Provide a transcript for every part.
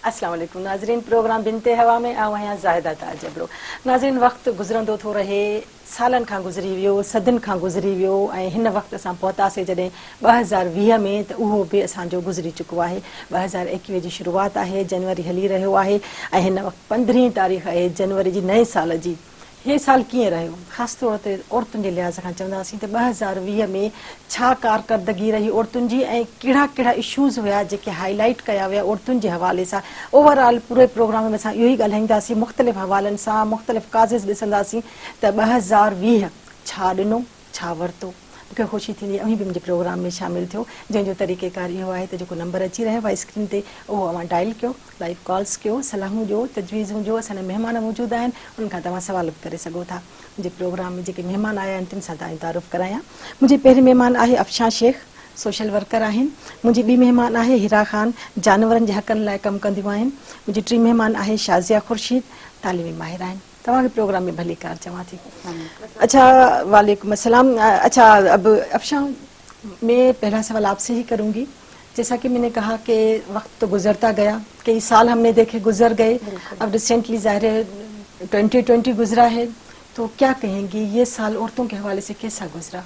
السلام علیکم ناظرین، پروگرام بنتے ہوا میں آیا زاہدہ تاجبرو. ناظرین، وقت گزرندو تھو رہے، سالن کھان گزری ویو، صدن کھان گزری ویو، ऐं हिन वक़्तु असां पहुतासीं जॾहिं 2020 में, त उहो बि असांजो गुज़री चुको आहे. 2021 जी शुरूआति आहे, जनवरी हली रहियो आहे ऐं हिन वक़्तु 15 तारीख़ आहे जनवरी जी नए साल जी. हे साल कीअं रहियो, ख़ासि तौर ते औरतुनि जे लिहाज़ खां चवंदासीं त 2020 में छा कारकर्दगी रही औरतुनि जी ऐं कहिड़ा कहिड़ा इशूज़ हुया जेके हाईलाइट कया विया औरतुनि जे हवाले सां. ओवरऑल पूरे प्रोग्राम में असां इहो ई ॻाल्हाईंदासीं, मुख़्तलिफ़ हवालनि सां, मुख़्तलिफ़ काज़िस ॾिसंदासीं त 2020 छा ॾिनो, छा वरितो. मूंखे ख़ुशी थींदी अवी बि मुंहिंजे प्रोग्राम में शामिल थियो, जंहिंजो तरीक़ेकार इहो आहे त जेको नंबर अची रहियो आहे स्क्रीन ते उहो अवां डायल कयो, लाइव कॉल्स कयो, सलाहूं ॾियो, तजवीज़ूं ॾियो. असांजा महिमान मौजूदु आहिनि, उन्हनि खां तव्हां सवाल बि करे सघो था. मुंहिंजे प्रोग्राम में जेके महिमान आया आहिनि तिन सां तव्हांजी तारुफ़ करायां. मुंहिंजी पहिरीं महिमान आहे अफ़शां शेख, सोशल वर्कर आहिनि. मुंहिंजी ॿी महिमान आहे हिरा ख़ान, जानवरनि जे हक़नि लाइ कमु कंदियूं आहिनि. मुंहिंजी टी महिमान आहे शाज़िया ख़ुर्शीद, तालीमी माहिर आहिनि. तव्हांखे प्रोग्राम में भली कार चवां थी. अच्छा, वालेकुम अस्सलाम. अच्छा, अब अफ़शां, मैं पहला सवाल आपसे ही करूंगी. जैसा कि मैंने कहा कि वक्त तो गुजरता गया, कई साल हमने देखे गुजर गए, अब रिसेंटली ज़ाहिर है 2020 गुजरा है, तो क्या कहेंगी ये साल औरतों के हवाले से कैसा गुजरा?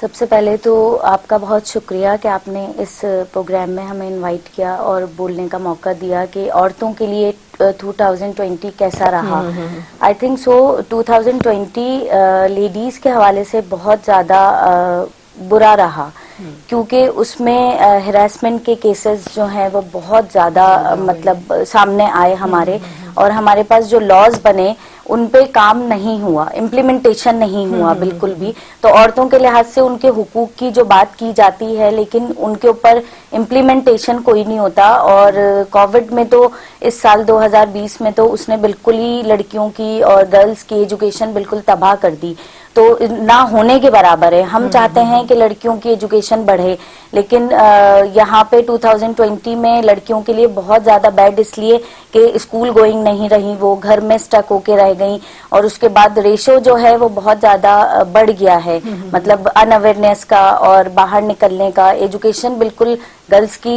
सबसे पहले तो आपका बहुत शुक्रिया कि आपने इस प्रोग्राम में हमें इनवाइट किया और बोलने का मौका दिया कि औरतों के लिए 2020 कैसा रहा. आई थिंक सो 2020 लेडीज़ के हवाले से बहुत ज़्यादा बुरा रहा, क्योंकि उसमें हरासमेंट के केसेस जो हैं वो बहुत ज़्यादा मतलब सामने आए हमारे, और हमारे पास जो लॉज बने उन पे काम नहीं हुआ, इम्प्लीमेंटेशन नहीं हुआ बिल्कुल भी. तो औरतों के लिहाज से उनके हुकूक की जो बात की जाती है, लेकिन उनके ऊपर इम्प्लीमेंटेशन कोई नहीं होता. और कोविड में तो इस साल 2020 में तो उसने बिल्कुल ही लड़कियों की और गर्ल्स की एजुकेशन बिल्कुल तबाह कर दी. तो ना होने के बराबर है. हम चाहते हैं कि लड़कियों की एजुकेशन बढ़े, लेकिन यहाँ पे 2020 में लड़कियों के लिए बहुत ज़्यादा बैड इसलिए कि स्कूल गोइंग नहीं रही, वो घर में स्टक होके रह गई. और उसके बाद रेशो जो है वो बहुत ज़्यादा बढ़ गया है, मतलब अनअवेयरनेस का और बाहर निकलने का. एजुकेशन बिल्कुल गर्ल्स की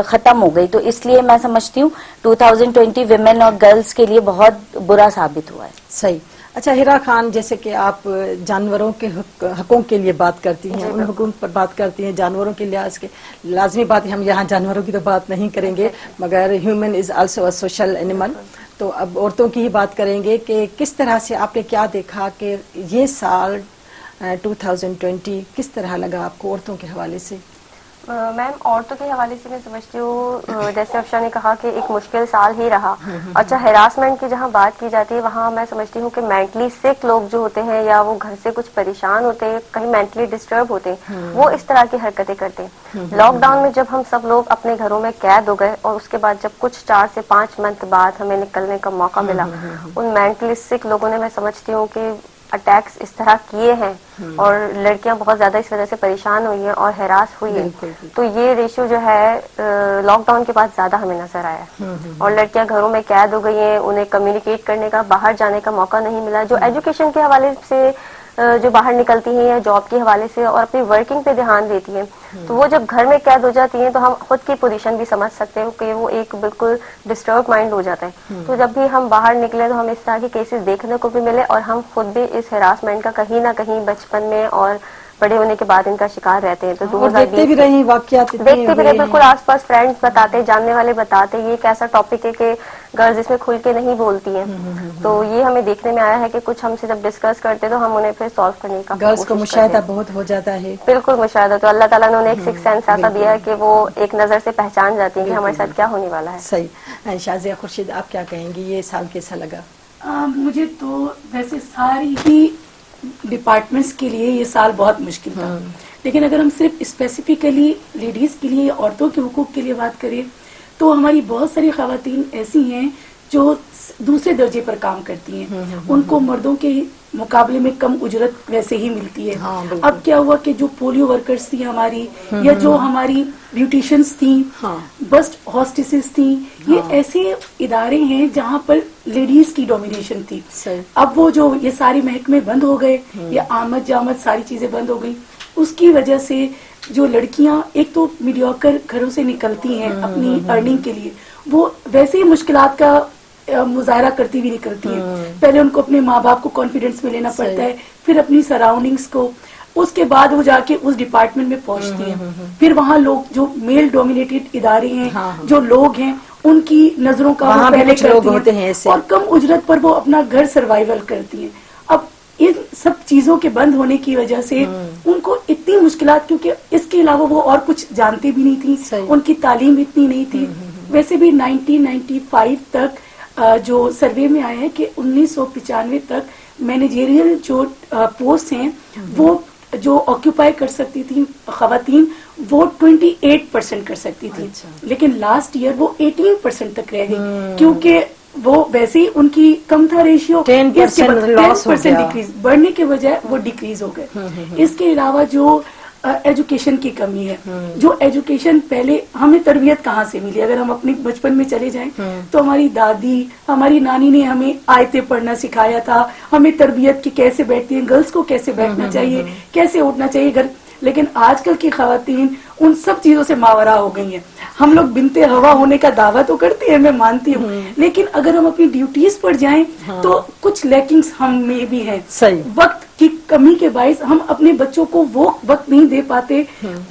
ख़त्म हो गई. तो इसलिए मैं समझती हूँ 2020 विमेन और गर्ल्स के लिए बहुत बुरा साबित हुआ है. सही. अच्छा हिरा खान, जैसे कि आप जानवरों के हकों के लिए बात करती हैं, उन हुकूक पर बात करती हैं, जानवरों के लिहाज के लाजमी बात है, हम यहाँ जानवरों की तो बात नहीं करेंगे, मगर human is also a social animal. तो अब औरतों की ही बात करेंगे कि किस तरह से आपने क्या देखा कि ये साल 2020 किस तरह लगा आपको औरतों के हवाले से? मैम, औरतों के हवाले से मैं समझती हूँ जैसे अफशा ने कहा कि एक मुश्किल साल ही रहा. अच्छा, हरासमेंट की जहाँ बात की जाती है वहाँ मैं समझती हूँ कि मेंटली सिक लोग जो होते हैं या वो घर से कुछ परेशान होते हैं, कहीं मेंटली डिस्टर्ब होते हैं, वो इस तरह की हरकतें करते हैं. लॉकडाउन में जब हम सब लोग अपने घरों में कैद हो गए और उसके बाद जब कुछ 4 से 5 मंथ बाद हमें निकलने का मौका मिला, उन मेंटली सिक लोगों ने, मैं समझती हूँ कि अटैक्स इस तरह किए हैं और लड़कियां बहुत ज्यादा इस वजह से परेशान हुई हैं और हैरास हुई है. तो ये रेशियो जो है लॉकडाउन के बाद ज्यादा हमें नजर आया है. और लड़कियां घरों में कैद हो गई हैं, उन्हें कम्युनिकेट करने का, बाहर जाने का मौका नहीं मिला. जो एजुकेशन के हवाले से जो बाहर निकलती हैं या जॉब के हवाले से और अपनी वर्किंग पे ध्यान देती हैं, तो वो जब घर में कैद हो जाती हैं तो हम खुद की पोजीशन भी समझ सकते हैं कि वो एक बिल्कुल डिस्टर्ब माइंड हो जाता है. तो जब भी हम बाहर निकले तो हम इस तरह के केसेस देखने को भी मिले और हम खुद भी इस हरासमेंट का कहीं ना कहीं बचपन में और बड़े होने के बाद इनका शिकार रहते हैं. तो 2020 देखते भी रहे वाकयात, देखते भी रहे, बिल्कुल आसपास फ्रेंड्स बताते, जानने वाले बताते, ये एक ऐसा टॉपिक है कि गर्ल्स इसमें खुल के नहीं बोलती हैं. तो ये हमें देखने में आया है कि कुछ हमसे जब डिस्कस करते तो हम उन्हें फिर सॉल्व करने का गर्ल्स को मुशाहिदा बहुत हो जाता है. बिल्कुल मुशाहिदा. तो अल्लाह ताला ने उन्हें एक सिक्स सेंस ऐसा दिया है कि वो एक नजर से पहचान जाती है कि हमारे साथ क्या होने वाला है. सही. शाज़िया खुर्शीद, आप क्या कहेंगी, ये साल कैसा लगा? मुझे तो वैसे सारी ही डिपार्टमेंट्स के लिए ये साल बहुत मुश्किल था, लेकिन अगर हम सिर्फ स्पेसिफिकली लेडीज़ के लिए, औरतों के हुकूक के लिए बात करें, तो हमारी बहुत सारी ख़वातीन ऐसी हैं जो दूसरे दर्जे पर काम करती हैं, उनको मर्दों के मुकाबले में कम उजरत वैसे ही मिलती है। हाँ, अब क्या हुआ कि जो पोलियो वर्कर्स थी हमारी, या जो हमारी ब्यूटिशियंस थी, बस हॉस्टेसेस थी, ये ऐसे इदारे हैं जहाँ पर लेडीज की डोमिनेशन थी। अब वो जो ये सारे महकमे बंद हो गए, ये आमद जामद सारी चीजें बंद हो गई, उसकी वजह से जो लड़कियां एक तो मीडियोकर घरों से निकलती हैं अपनी अर्निंग के लिए, वो वैसे ही मुश्किलात का मुजाहरा करती हुई निकलती है। पहले उनको अपने माँ बाप को कॉन्फिडेंस में लेना पड़ता है, फिर अपनी सराउंडिंग्स को, उसके बाद वो जाके उस डिपार्टमेंट में पहुंचती हैं। फिर वहाँ लोग जो मेल डोमिनेटेड इदारे हैं, जो लोग हैं, उनकी नजरों का वो पहले करती हैं और कम उजरत पर वो अपना घर सर्वाइवल करती हैं। अब इन सब चीजों के बंद होने की वजह से उनको इतनी मुश्किलात, क्योंकि इसके अलावा वो और कुछ जानती भी नहीं थी, उनकी तालीम इतनी नहीं थी। वैसे भी 1995 तक जो सर्वे में आया है कि 1995 तक मैनेजेरियल जो पोस्ट हैं वो जो ऑक्यूपाई कर सकती थी खवातीन, वो 28% कर सकती थी। लेकिन लास्ट ईयर वो 18% तक रह गई, क्योंकि वो वैसे ही उनकी कम था रेशियो, 10% डिक्रीज, बढ़ने के बजाय वो डिक्रीज हो गए। इसके अलावा जो एजुकेशन की कमी है, जो एजुकेशन पहले हमें तरबियत कहाँ से मिली, अगर हम अपने बचपन में चले जाएं तो हमारी दादी, हमारी नानी ने हमें आयतें पढ़ना सिखाया था, हमें तरबियत की कैसे बैठती है, गर्ल्स को कैसे बैठना चाहिए, कैसे उठना चाहिए घर। लेकिन आजकल की खवातीन उन सब चीजों से मावरा हो गई हैं। हम लोग बिनते हवा होने का दावा तो करते हैं, मैं मानती हूँ, लेकिन अगर हम अपनी ड्यूटीज पर जाएं तो कुछ लैकिंग्स हम में भी हैं। वक्त की कमी के बायस हम अपने बच्चों को वो वक्त नहीं दे पाते,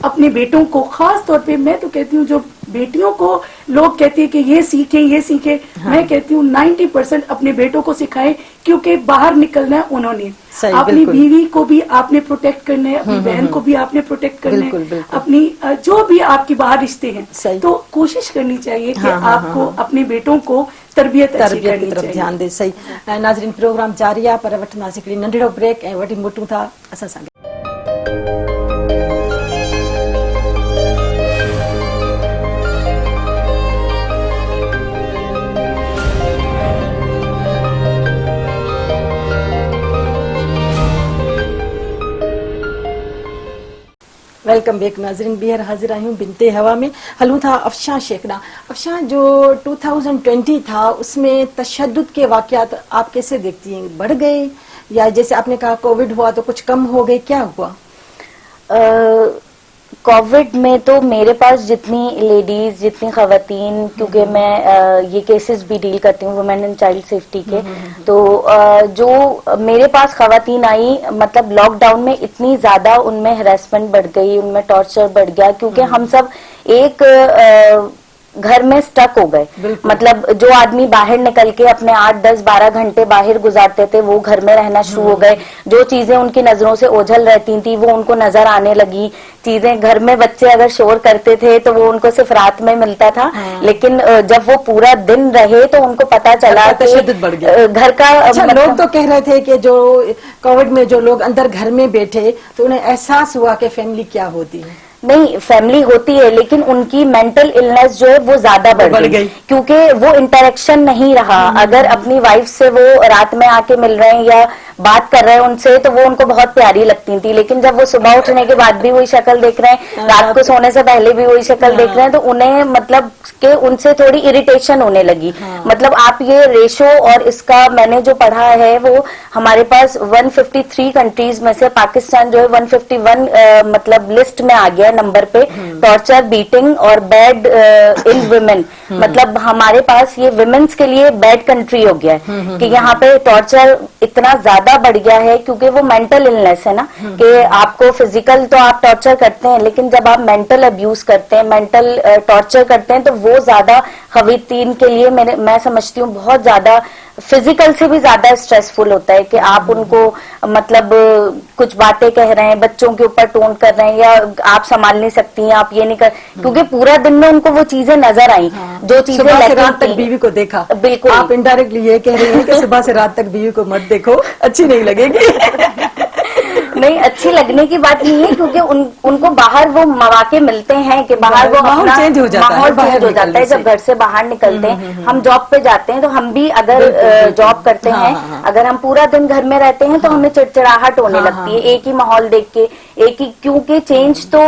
अपने बेटों को खास तौर पे। मैं तो कहती हूँ जो बेटियों को लोग कहते हैं कि ये सीखे, मैं कहती हूँ 90% अपने बेटों को सिखाएं, क्योंकि बाहर निकलना है उन्होंने, अपनी बीवी को भी आपने प्रोटेक्ट करना है, अपनी बहन को भी आपने प्रोटेक्ट करना है, अपनी जो भी आपकी बाहर रिश्ते हैं, तो कोशिश करनी चाहिए कि आपको अपने बेटों को तरबियत की तरफ ध्यान दे। सही नाज़रीन, प्रोग्राम जारी आहे, पर वठंदासीं हिकिड़ी नंढिड़ो ब्रेक ऐं वरी मोटूं था असां सां। वेलकम बैक नाज़रीन, ॿीहर हाजिर आहियूं बिनते हवा में। हलूं था अफशां शेख ॾांहुं। अफशां, जो 2020 था उसमें तशद्दुद के वाक़यात आप कैसे देखती हैं? बढ़ गए या जैसे आपने कहा कोविड हुआ तो कुछ कम हो गए, क्या हुआ? कोविड में तो मेरे पास जितनी लेडीज, जितनी खवातीन, क्योंकि मैं ये केसेस भी डील करती हूँ वुमेन एंड चाइल्ड सेफ्टी के, तो जो मेरे पास खवातीन आई, मतलब लॉकडाउन में इतनी ज्यादा उनमें हरासमेंट बढ़ गई, उनमें टॉर्चर बढ़ गया, क्योंकि हम सब एक घर में स्टक हो गए। मतलब जो आदमी बाहर निकल के अपने 8, 10, 12 घंटे बाहर गुजारते थे, वो घर में रहना शुरू हो गए। जो चीजें उनकी नजरों से ओझल रहती थी वो उनको नजर आने लगी। चीजें घर में बच्चे अगर शोर करते थे तो वो उनको सिर्फ रात में मिलता था, लेकिन जब वो पूरा दिन रहे तो उनको पता चला कि घर का मतलब लोग तो कह रहे थे कि जो कोविड में जो लोग अंदर घर में बैठे तो उन्हें एहसास हुआ कि फैमिली क्या होती है। नहीं, फैमिली होती है, लेकिन उनकी मेंटल इलनेस जो है वो ज्यादा बढ़ गई, क्योंकि वो इंटरेक्शन नहीं रहा। अगर अपनी वाइफ से वो रात में आके मिल रहे हैं या बात कर रहे हैं उनसे, तो वो उनको बहुत प्यारी लगती थी, लेकिन जब वो सुबह उठने के बाद भी वही शक्ल देख रहे हैं, रात को सोने से पहले भी वही शक्ल देख रहे हैं, तो उन्हें मतलब कि उनसे थोड़ी इरिटेशन होने लगी। मतलब आप ये रेशो, और इसका मैंने जो पढ़ा है वो हमारे पास 153 कंट्रीज में से पाकिस्तान जो है 151 मतलब लिस्ट में आ गया नंबर पे, टॉर्चर, बीटिंग और बैड इन वुमेन। मतलब हमारे पास ये वुमेन्स के लिए बैड कंट्री हो गया है कि यहाँ पे टॉर्चर इतना ज्यादा बढ़ गया है, क्योंकि वो मेंटल इलनेस है ना, कि आपको फिजिकल तो आप टॉर्चर करते हैं, लेकिन जब आप मेंटल अब्यूज करते हैं, मेंटल टॉर्चर करते हैं, तो वो ज्यादा खवातीन के लिए मैं समझती हूँ बहुत ज्यादा फिजिकल से भी ज्यादा स्ट्रेसफुल होता है कि आप उनको मतलब कुछ बातें कह रहे हैं, बच्चों के ऊपर टोन कर रहे हैं, या आप संभाल नहीं सकती हैं, आप ये नहीं कर, क्योंकि पूरा दिन में उनको वो चीजें नजर आई, जो चीजें सुबह से रात तक बीवी को देखा। बिल्कुल, आप इनडायरेक्टली ये कह रही हैं कि सुबह से रात तक बीवी को मत देखो, अच्छी नहीं लगेगी। नहीं, अच्छी लगने की बात नहीं है, क्योंकि उनको बाहर वो मौके मिलते हैं कि बाहर वो माहौल अपना चेंज हो जाता है, माहौल बाहर चेंज हो जाता निकलने है से। जब घर से बाहर निकलते हैं। हम जॉब पे जाते हैं तो हम भी अगर जॉब करते हैं, अगर हम पूरा दिन घर में रहते हैं तो हमें चिड़चिड़ाहट होने लगती है एक ही माहौल देख के, एक ही, क्योंकि चेंज तो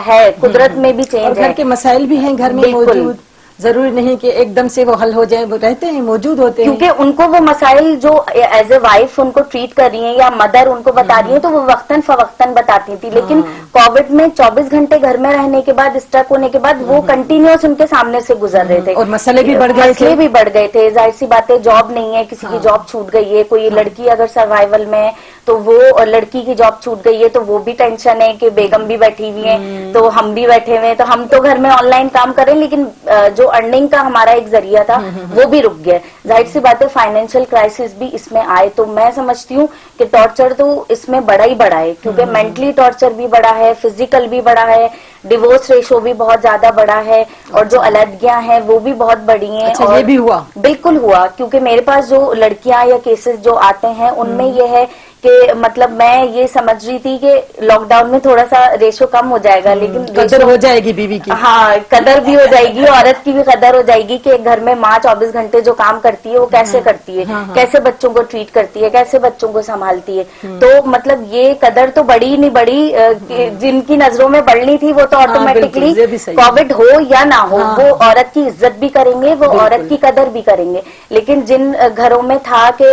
है, कुदरत में भी और चेंज घर है। के मसाइल भी हैं घर में बिल्कुल। मौजूद, जरूरी नहीं कि एकदम से वो हल हो जाए, वो रहते हैं, मौजूद होते हैं। क्योंकि उनको वो मसाइल जो एज ए वाइफ उनको ट्रीट कर रही हैं या मदर उनको बता रही हैं, तो वो वक्तन फवक्तन बताती थी। लेकिन कोविड में 24 घंटे घर में रहने के बाद, स्टक होने के बाद, वो कंटिन्यूअस उनके सामने से गुजर रहे थे और मसले भी बढ़ गए थे। मसले भी बढ़ गए थे। जाहिर सी बात है, जॉब नहीं है, किसी की जॉब छूट गई है, कोई लड़की अगर सर्वाइवल में है तो वो लड़की की जॉब छूट गई है तो वो भी टेंशन है कि बेगम भी बैठी हुई है तो हम भी बैठे हुए हैं, तो हम तो घर में ऑनलाइन काम करें, लेकिन जो अर्निंग का हमारा एक जरिया था वो भी रुक गया। जाहिर सी बात है, फाइनेंशियल क्राइसिस भी इसमें आए। तो मैं समझती हूँ कि टॉर्चर तो इसमें बड़ा ही बड़ा है, क्योंकि मेंटली टॉर्चर भी बड़ा है, फिजिकल भी बड़ा है, डिवोर्स रेशो भी बहुत ज्यादा बड़ा है, और जो अलहदगियां हैं वो भी बहुत बड़ी हैं। अच्छा, और ये भी हुआ? बिल्कुल हुआ, क्योंकि मेरे पास जो लड़कियां या केसेस जो आते हैं उनमें ये है कि मतलब मैं ये समझ रही थी कि लॉकडाउन में थोड़ा सा रेशो कम हो जाएगा, लेकिन कदर हो जाएगी बीवी की। हाँ, कदर भी हो जाएगी, औरत की भी कदर हो जाएगी कि घर में माँ 24 घंटे जो काम करती है वो कैसे करती है, कैसे बच्चों को ट्रीट करती है, कैसे बच्चों को संभालती है। तो मतलब ये कदर तो बड़ी नहीं बड़ी, जिनकी नजरों में बढ़नी थी वो तो ऑटोमेटिकली ये भी सही। कोविड हो या ना हो वो औरत की इज्जत भी करेंगे, वो औरत की कदर भी करेंगे। लेकिन जिन घरों में था कि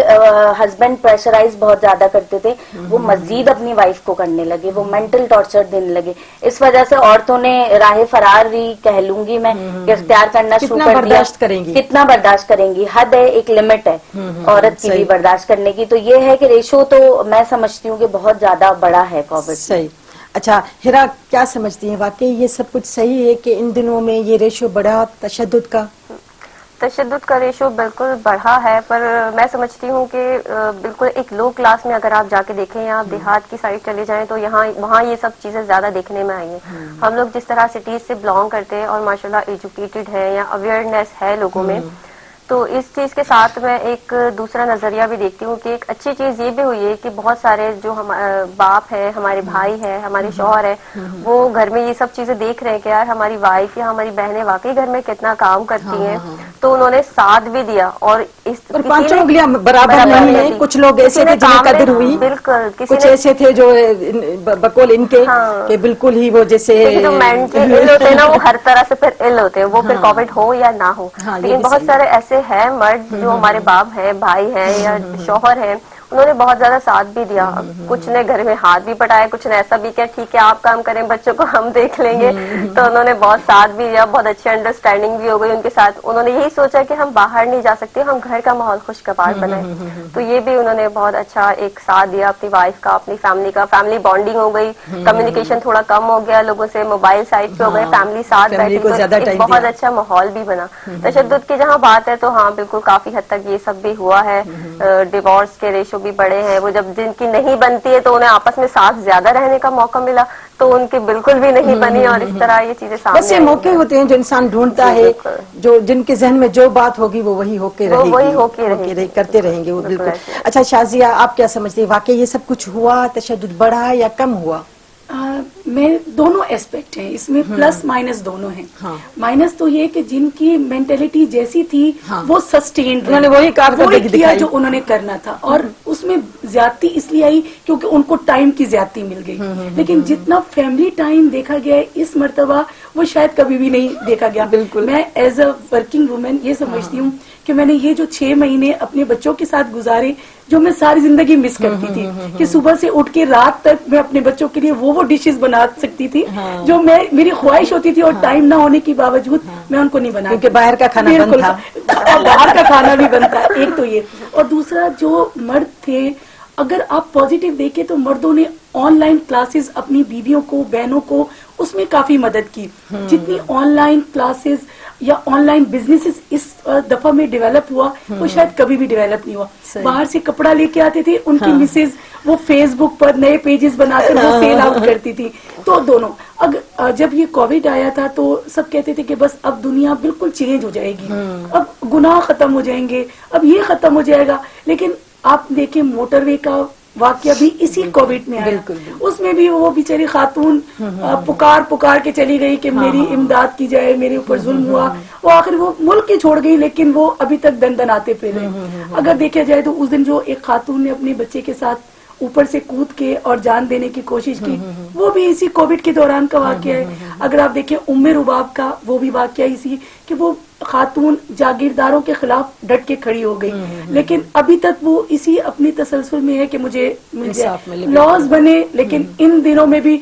हस्बैंड प्रेशराइज बहुत ज्यादा करते थे, वो मजीद अपनी वाइफ को करने लगे, वो मेंटल टॉर्चर देने लगे। इस वजह से औरतों ने राह फरार ही कह लूंगी मैं इख्तियार करना शुरू कर दिया। बर्दाश्त करेंगी? कितना बर्दाश्त करेंगी? हद है, एक लिमिट है औरत की भी बर्दाश्त करने की। तो ये है कि रेशो तो मैं समझती हूँ कि बहुत ज्यादा बड़ा है कोविड। सही। अच्छा हिरा, क्या समझती हैं, वाकई ये सब कुछ सही है कि इन दिनों में ये रेशो बढ़ा तशद्दुद का? तशद्दुद का रेशो बिल्कुल बढ़ा है, पर मैं समझती हूँ कि बिल्कुल एक लो क्लास में अगर आप जाके देखें या आप देहात की साइड चले जाएं तो यहाँ वहाँ ये सब चीजें ज्यादा देखने में आई हैं। हम लोग जिस तरह सिटीज से बिलोंग करते हैं और माशाल्लाह एजुकेटेड है या अवेयरनेस है लोगों में, तो इस चीज के साथ मैं एक दूसरा नजरिया भी देखती हूँ कि एक अच्छी चीज ये भी हुई है कि बहुत सारे जो हम बाप है, हमारे भाई है, हमारे शौहर है, वो घर में ये सब चीजें देख रहे हैं कि यार हमारी वाइफ या हमारी बहनें वाकई घर में कितना काम करती हैं, तो उन्होंने साथ भी दिया। और इस पांचों उंगलियां बराबर नहीं है, कुछ लोग ऐसे थे जिन्हें कदर हुई, बिल्कुल, कुछ ऐसे थे जो बकौल इनके कि बिल्कुल ही वो जैसे जो मेंटली इल होते हैं ना, वो हर तरह से फिर इल होते हैं, वो फिर कोविड हो या ना हो। लेकिन बहुत सारे ऐसे है मर्द जो हमारे बाप है, भाई है या शौहर है, उन्होंने बहुत ज्यादा साथ भी दिया। कुछ ने घर में हाथ भी बटाया, कुछ ने ऐसा भी किया ठीक है आप काम करें, बच्चों को हम देख लेंगे। तो उन्होंने बहुत साथ भी दिया, बहुत अच्छी अंडरस्टैंडिंग भी हो गई उनके साथ। उन्होंने यही सोचा कि हम बाहर नहीं जा सकते, हम घर का माहौल खुशगवार बनाए। तो ये भी उन्होंने बहुत अच्छा एक साथ दिया अपनी वाइफ का, अपनी फैमिली का। फैमिली बॉन्डिंग हो गई, कम्युनिकेशन थोड़ा कम हो गया लोगों से, मोबाइल साइड पे हो गए, फैमिली साथ बैठी, तो एक बहुत अच्छा माहौल भी बना। तशद्दुद की जहाँ बात है तो हाँ बिल्कुल काफी हद तक ये सब भी हुआ है। डिवोर्स के रेशो भी बड़े हैं, वो जब जिनकी नहीं बनती है तो उन्हें आपस में साथ ज्यादा रहने का मौका मिला तो उनकी बिल्कुल भी नहीं बनी, और इस तरह ये चीजें सामने बस ये मौके होते हैं जो इंसान ढूंढता है, जो जिनके जहन में जो बात होगी वो वही होके रहेगी, वही होके करते रहेंगे वो। बिल्कुल। अच्छा शाजिया, आप क्या समझती है, वाकई ये सब कुछ हुआ, तशद्दुद बढ़ा या कम हुआ? मैं दोनों एस्पेक्ट हैं इसमें, प्लस माइनस दोनों हैं। माइनस तो ये कि जिनकी मेंटेलिटी जैसी थी वो सस्टेन्ड, उन्होंने वही किया जो उन्होंने करना था, और उसमें ज्यादती इसलिए आई क्योंकि उनको टाइम की ज्यादती मिल गई। लेकिन जितना फैमिली टाइम देखा गया है इस मर्तबा वो शायद कभी भी नहीं देखा गया। बिल्कुल। मैं एज अ वर्किंग वुमेन ये समझती हूँ कि मैंने ये जो 6 महीने अपने बच्चों के साथ गुजारे, जो मैं सारी जिंदगी मिस करती थी, कि सुबह से उठ के रात तक मैं अपने बच्चों के लिए वो डिशेस बना सकती थी जो मेरी ख्वाहिश होती थी, और टाइम ना होने के बावजूद मैं उनको नहीं बना, क्योंकि बाहर का खाना बंद था। और बाहर का खाना भी बनता है, एक तो ये। और दूसरा जो मर्द थे, अगर आप पॉजिटिव देखें तो मर्दों ने ऑनलाइन क्लासेस अपनी बीवियों को, बहनों को उसमें काफी मदद की। जितनी ऑनलाइन क्लासेस या ऑनलाइन बिजनेसेस इस दफा में डेवलप हुआ वो शायद कभी भी डेवलप नहीं हुआ। बाहर से कपड़ा लेके आते थे उनकी मिसेज, वो फेसबुक पर नए पेजेस बनाकर वो सेल आउट करती थी। तो दोनों, जब ये कोविड आया था तो सब कहते थे कि बस अब दुनिया बिल्कुल चेंज हो जाएगी, अब गुनाह खत्म हो जाएंगे, अब ये खत्म हो जाएगा। लेकिन आप देखें मोटरवे का वाकया भी इसी कोविड में आया, उसमें भी वो बेचारी खातून पुकार के चली गई कि मेरी इमदाद की जाए, मेरे ऊपर जुल्म हुआ, वो आखिर वो मुल्क ही छोड़ गई, लेकिन वो अभी तक दंदनाते फिर रहे। अगर देखा जाए तो उस दिन जो एक खातून ने अपने बच्चे के साथ ऊपर से कूद के और जान देने की कोशिश की, वो भी इसी कोविड के दौरान का वाकया है। अगर आप देखें उम्मे रुबाब का, वो भी वाकया इसी कि वो खातून जागीरदारों के खिलाफ डट के खड़ी हो गई, लेकिन अभी तक वो इसी अपनी तसलसल में है कि मुझे मिल जाए, लॉज बने, लेकिन इन दिनों में भी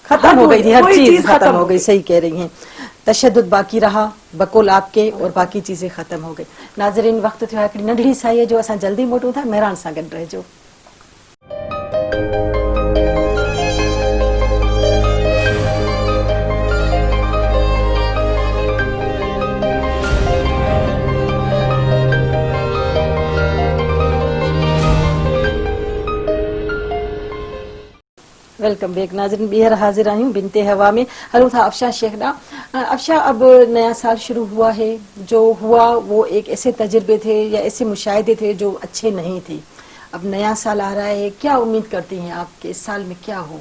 खत्म हो गई थी, हर चीज खत्म हो गई। सही कह रही हैं, तशद्दुद बाकी रहा बकुल आपके और बाकी चीजें खत्म हो गई। नाज़रीन, वक्त थियो हिकिड़ी नंढड़ी साई है जो असां जल्दी मोटूं था, मेहरान सां गॾु रहिजो। वेलकम बैक नाज़रीन, ॿीहर हाजिर आहियूं बिनते हवा में। हलो था अफशा शेख ॾा। अफशा, अब नया साल शुरू हुआ है, जो हुआ वो एक ऐसे तजर्बे थे या ऐसे मुशाहिदे थे जो अच्छे नहीं थे। अब नया साल आ रहा है, क्या उम्मीद करती हैं आपके इस साल में क्या हो?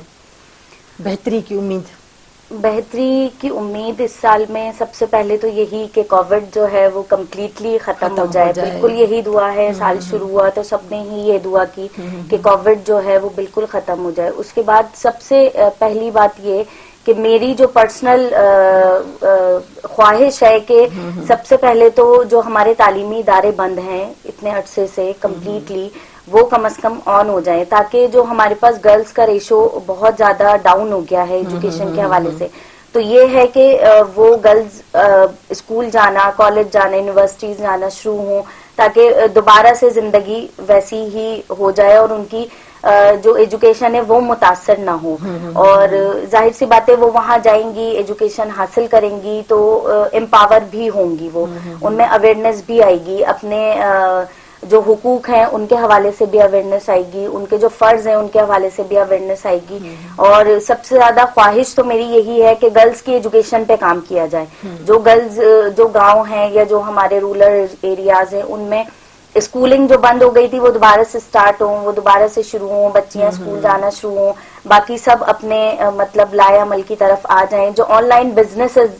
बेहतरी की उम्मीद? बेहतरी की उम्मीद इस साल में सबसे पहले तो यही कि कोविड जो है वो कम्प्लीटली खत्म हो जाए, बिल्कुल यही दुआ है। साल शुरू हुआ तो सबने ही ये दुआ की कि कोविड जो है वो बिल्कुल खत्म हो जाए। उसके बाद सबसे पहली बात ये कि मेरी जो पर्सनल ख्वाहिश है कि सबसे पहले तो जो हमारे तालीमी इदारे बंद हैं इतने अरसे से कम्प्लीटली, वो कम से कम ऑन हो जाए, ताकि जो हमारे पास गर्ल्स का रेशो बहुत ज्यादा डाउन हो गया है एजुकेशन के हवाले से, तो ये है कि वो गर्ल्स स्कूल जाना, कॉलेज जाना, यूनिवर्सिटीज जाना शुरू हो, ताकि दोबारा से जिंदगी वैसी ही हो जाए और उनकी जो एजुकेशन है वो मुतासर ना हो। और जाहिर सी बात है वो वहां जाएंगी, एजुकेशन हासिल करेंगी तो एम्पावर भी होंगी, वो उनमें अवेयरनेस भी आएगी, अपने जो हुकूक हैं उनके हवाले से भी अवेयरनेस आएगी, उनके जो फर्ज हैं उनके हवाले से भी अवेयरनेस आएगी। और सबसे ज्यादा ख्वाहिश तो मेरी यही है कि गर्ल्स की एजुकेशन पे काम किया जाए। जो गर्ल्स जो गांव हैं या जो हमारे रूरल एरियाज हैं उनमें स्कूलिंग जो बंद हो गई थी वो दोबारा से स्टार्ट हो, वो दोबारा से शुरू हो, बच्चियां स्कूल जाना शुरू हो, बाकी सब अपने मतलब लाए अमल की तरफ आ जाएं। जो ऑनलाइन बिजनेसेस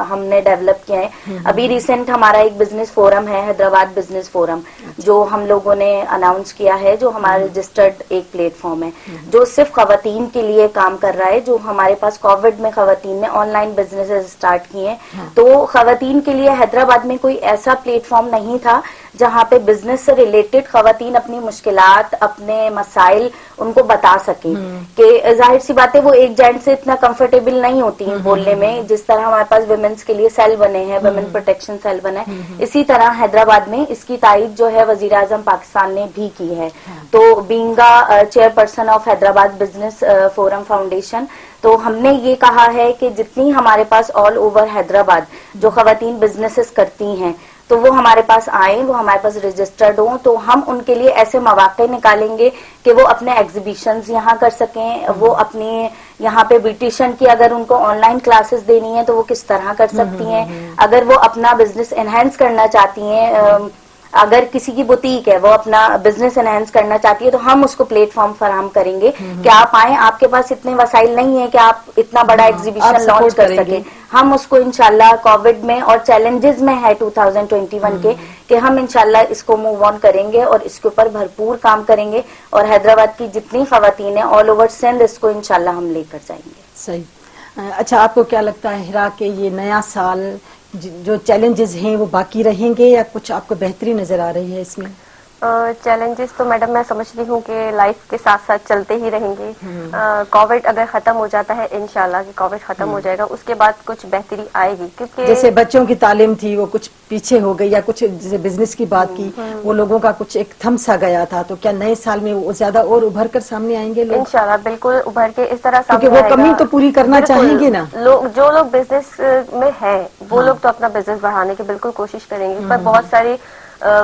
हमने डेवलप किए हैं, अभी रिसेंट हमारा एक बिजनेस फोरम है, हैदराबाद बिजनेस फोरम, जो हम लोगों ने अनाउंस किया है, जो हमारा रजिस्टर्ड एक प्लेटफॉर्म है जो सिर्फ खवातीन के लिए काम कर रहा है। जो हमारे पास कोविड में खवातीन ने ऑनलाइन बिजनेसेस स्टार्ट किए हैं, तो खवातीन के लिए हैदराबाद में कोई ऐसा प्लेटफॉर्म नहीं था जहाँ पे बिजनेस से रिलेटेड खवातीन अपनी मुश्किलात, अपने मसाइल उनको बता सके। कि जाहिर सी बात है वो एक जेंट से इतना कंफर्टेबल नहीं होती हैं बोलने में, जिस तरह हमारे पास वुमेन्स के लिए सेल बने हैं, वुमेन प्रोटेक्शन सेल बना है, इसी तरह हैदराबाद में इसकी तारीफ जो है वजीर आजम पाकिस्तान ने भी की है। तो being a chairperson of Hyderabad business forum foundation, तो हमने ये कहा है कि जितनी हमारे पास ऑल ओवर हैदराबाद जो खवातीन बिजनेसेस करती हैं तो वो हमारे पास आए, वो हमारे पास रजिस्टर्ड हों, तो हम उनके लिए ऐसे मौके निकालेंगे कि वो अपने एग्जीबिशंस यहाँ कर सकें, वो अपनी यहाँ पे ब्यूटिशियन की अगर उनको ऑनलाइन क्लासेस देनी है तो वो किस तरह कर सकती हैं, अगर वो अपना बिजनेस एनहेंस करना चाहती हैं, अगर किसी की बुटीक है वो अपना बिजनेस एनहेंस करना चाहती है तो हम उसको प्लेटफॉर्म फराहम करेंगे कि आप आए, आपके पास इतने वसाइल नहीं है कि आप इतना बड़ा एग्जीबिशन लॉन्च कर सके। हम उसको इंशाल्लाह कोविड में और चैलेंजेस में है 2021 के कि हम इंशाल्लाह इसको मूव ऑन करेंगे और इसके ऊपर भरपूर काम करेंगे और हैदराबाद की जितनी खवातीन है ऑल ओवर सिंध इसको इंशाल्लाह हम लेकर जाएंगे। सही। अच्छा, आपको क्या लगता है हिरा के ये नया साल जो चैलेंजेस हैं वो बाकी रहेंगे या कुछ आपको बेहतरी नजर आ रही है इसमें? चैलेंजेस तो मैडम मैं समझती हूँ कि लाइफ के साथ साथ चलते ही रहेंगे। कोविड अगर खत्म हो जाता है, इंशाल्लाह कि कोविड खत्म हो जाएगा, उसके बाद कुछ बेहतरी आएगी, क्योंकि जैसे बच्चों की तालीम थी वो कुछ पीछे हो गई, या कुछ जैसे बिजनेस की बात की वो लोगों का कुछ एक थम सा गया था, तो क्या नए साल में वो ज्यादा और उभर कर सामने आएंगे लोग? इंशाल्लाह बिल्कुल उभर के इस तरह क्योंकि वो कमी तो पूरी करना चाहेंगे ना लोग। जो लोग बिजनेस में हैं वो लोग तो अपना बिजनेस बढ़ाने की बिल्कुल कोशिश करेंगे, पर बहुत सारी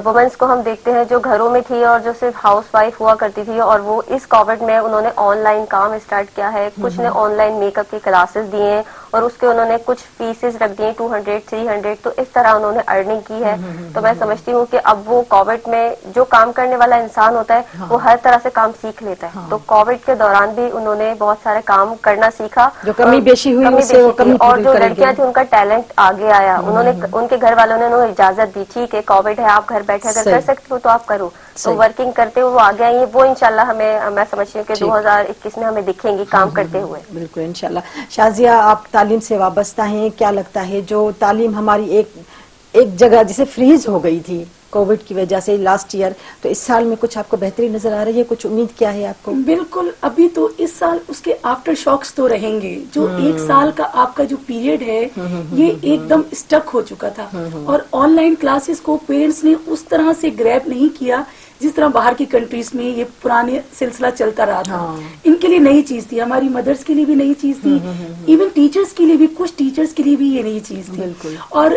वुमेन्स को हम देखते हैं जो घरों में थी और जो सिर्फ हाउस वाइफ हुआ करती थी और वो इस कोविड में उन्होंने ऑनलाइन काम स्टार्ट किया है, कुछ ने ऑनलाइन मेकअप की क्लासेस दिए हैं اور اس کے انہوں نے کچھ فیسز رکھ دیے 200 300, تو اس طرح انہوں نے ارننگ کی ہے. تو میں سمجھتی ہوں کہ اب وہ کووڈ میں جو کام کرنے والا انسان ہوتا ہے وہ ہر طرح سے کام سیکھ لیتا ہے. تو کووڈ کے دوران بھی انہوں نے بہت سارے کام کرنا سیکھا, جو کمی بیشی ہوئی اس سے وہ کمی اور پوری جو کریں گے. لڑکیاں تھیں ان کا ٹیلنٹ آگے آیا. انہوں نے ان کے گھر والوں نے انہوں نے اجازت دی, ٹھیک ہے کووڈ ہے آپ گھر بیٹھے اگر کر سکتے ہو تو آپ کرو. تو ورکنگ کرتے ہوئے وہ آگے آئی ہیں, وہ انشاءاللہ ہمیں میں سمجھتی ہوں کہ 2021 میں ہمیں دکھیں گی کام کرتے ہوئے. بالکل انشاءاللہ. شازیہ آپ تعلیم سے وابستہ ہیں, کیا لگتا ہے جو تعلیم ہماری ایک جگہ جسے فریز ہو گئی تھی کووڈ کی وجہ سے لاسٹ ایئر, تو اس سال میں کچھ آپ کو بہتری نظر آ رہی ہے, کچھ امید کیا ہے آپ کو؟ بالکل, ابھی تو اس سال اس کے آفٹر شاکس تو رہیں گے. جو ایک سال کا آپ کا جو پیریڈ ہے یہ ایک دم اسٹک ہو چکا تھا, اور آن لائن کلاسز کو پیرنٹس نے اس طرح سے گریب نہیں کیا جس طرح باہر کی کنٹریز میں یہ پرانے سلسلہ چلتا رہا تھا. ان کے لیے نئی چیز تھی, ہماری مدرس کے لیے بھی نئی چیز تھی, ایون ٹیچرز کے لیے بھی, کچھ ٹیچرز کے لیے بھی یہ نئی چیز تھی. اور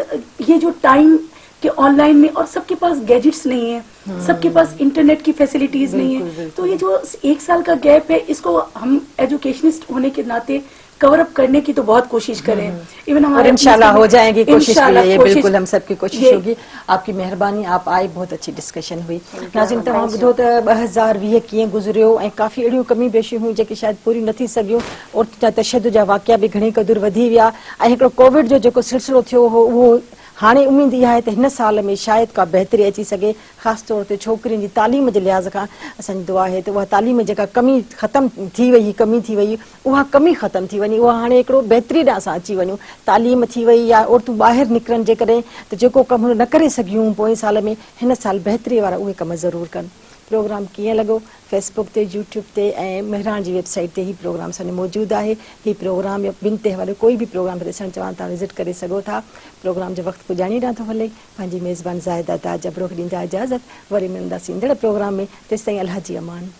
یہ جو ٹائم کہ آن لائن میں, اور سب کے پاس گیجٹس نہیں ہیں, سب کے پاس انٹرنیٹ کی فیسلٹیز نہیں ہیں, تو یہ جو ایک سال کا گیپ ہے اس کو ہم ایجوکیشنسٹ ہونے کے ناطے کور اپ کرنے کی تو بہت کوشش کریں. ایون ہمارے انشاءاللہ ہو جائیں گی کوشش کے لیے, بالکل ہم سب کی کوشش ہوگی. آپ کی مہربانی, آپ آئے, بہت اچھی ڈسکشن ہوئی. ناظرین تمام ॿुधो त 2020 कीअं गुज़रियो ऐं काफ़ी अहिड़ियूं कमी बेशियूं हुयूं जेके शायदि पूरी नथी सघियूं, और तशदुद जा वाक़िया बि घणी क़दुरु वधी विया. ऐं हिकिड़ो कोविड जो जेको सिलसिलो थियो हो उहो हाणे उम्मीद इहा आहे त हिन साल में शायदि का बहितरी अची सघे. ख़ासि तौर ते छोकिरियुनि जी तालीम जे लिहाज़ खां असांजी दुआ आहे त उहा तालीम जेका कमी ख़तमु थी वई, कमी थी वई, उहा कमी ख़तमु थी वञे, उहा हाणे हिकिड़ो बहितरी ॾांहुं असां अची वञूं. तालीम थी वई या औरतूं ॿाहिरि निकिरनि जे कॾहिं त जेको कमु न करे सघियूं पोएं साल में, हिन साल बहितरी वारा उहे कम ज़रूरु कनि. प्रोग्राम कीअं लॻो? फेसबुक ते, यूट्यूब ते ऐं मेहरान जी वेबसाइट ते ही प्रोग्राम असांजो मौजूदु आहे. हीउ प्रोग्राम या ॿिनि ते हवाले कोई बि प्रोग्राम ॾिसणु चवनि था विज़िट करे सघो था. प्रोग्राम जो वक़्तु पुॼाणी ॾांहुं थो हले. पंहिंजी मेज़बान ज़ाहिदा ताज जबरो खे ॾींदा इजाज़त. वरी मिलंदासीं ईंदड़ प्रोग्राम में. तेसिताईं अल्लाह जी अमान.